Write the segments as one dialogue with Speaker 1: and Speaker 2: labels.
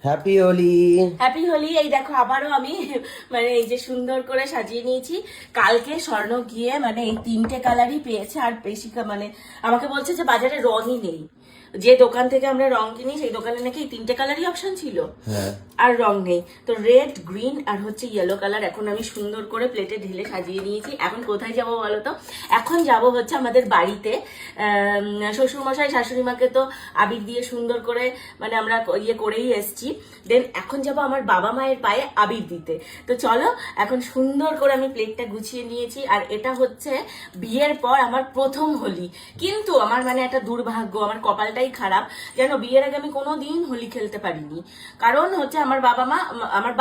Speaker 1: Happy Holi.
Speaker 2: Happy Holi. এই দেখো আবারও আমি মানে এই যে সুন্দর করে সাজিয়ে নিয়েছি। কালকে স্বর্ণ গিয়ে মানে এই 3টে কালারই পেয়েছে, আর বেশি মানে আমাকে বলছে যে বাজারে রঙই নেই। যে দোকান থেকে আমরা রং কিনি সেই দোকানে নাকি এই 3টে কালারই অপশন ছিল, আর রং নেই। তো রেড, গ্রিন আর হচ্ছে ইয়েলো কালার এখন আমি সুন্দর করে প্লেটে ঢেলে সাজিয়ে নিয়েছি। এখন কোথায় যাব বলো তো? এখন যাব হচ্ছে আমাদের বাড়িতে। শ্বশুরমশাই শাশুড়ি মাকে তো আবির দিয়ে সুন্দর করে মানে আমরা ইয়ে করেই এসছি। দেন এখন যাব আমার বাবা মায়ের পায়ে আবির দিতে। তো চলো, এখন সুন্দর করে আমি প্লেটটা গুছিয়ে নিয়েছি। আর এটা হচ্ছে বিয়ের পর আমার প্রথম হোলি। কিন্তু আমার মানে একটা দুর্ভাগ্য, আমার কপালটাই খারাপ। যেন বিয়ের আগে আমি কোনোদিন হোলি খেলতে পারিনি। কারণ হচ্ছে আমার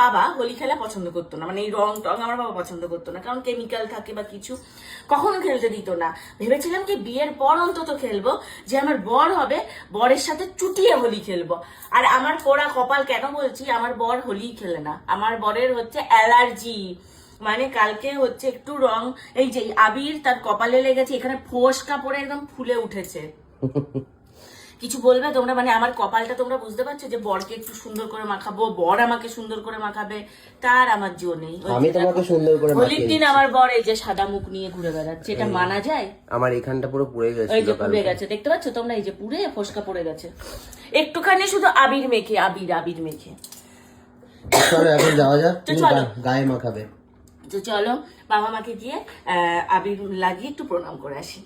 Speaker 2: বাবা হোলি খেলা পছন্দ করতো না, মানে এই রং টং আমার বাবা পছন্দ করতো না, কারণ কেমিক্যাল থাকে বা কিছু, কখনো খেলতে দিত না। ভেবেছিলাম কি বিয়ের পর অন্তত খেলবো, যে আমার বর হবে, বরের সাথে চুটিয়ে হোলি খেলবো। আর আমার পোড়া কপাল, কেন বলছি, আমার বর হোলি খেলে না, আমার বরের হচ্ছে অ্যালার্জি। মানে কালকে হচ্ছে একটু রং, এই যে আবির তার কপালে লেগেছে, এখানে ফোসকা পড়ে একদম ফুলে উঠেছে। কিছু বলবে তোমরা? মানে আমার কপালটা তোমরা বুঝতে পারছো, যে বরকে একটু সুন্দর করে মাখাবো, বর আমাকে সুন্দর করে মাখাবে, তার আমার জো নেই।
Speaker 1: আমি তোমাকে সুন্দর করে
Speaker 2: হোলির দিন আমার বর এই যে সাদা মুখ নিয়ে ঘুরে বেড়াচ্ছে, এটা মানা যায়?
Speaker 1: আমার এখানটা পুরো পুড়ে গেছে।
Speaker 2: এই যে পুড়ে গেছে, দেখতে পাচ্ছ তোমরা? এই যে পুড়ে ফোসকা পড়ে গেছে। একটুখানি শুধু আবির মেখে, আবির মেখে।
Speaker 1: চলো এখন যাওয়া যাক, তুমি গায়ে মাখাবে।
Speaker 2: তো চলো বাবা মাকে গিয়ে আবির লাগিয়ে একটু প্রণাম করে আসি।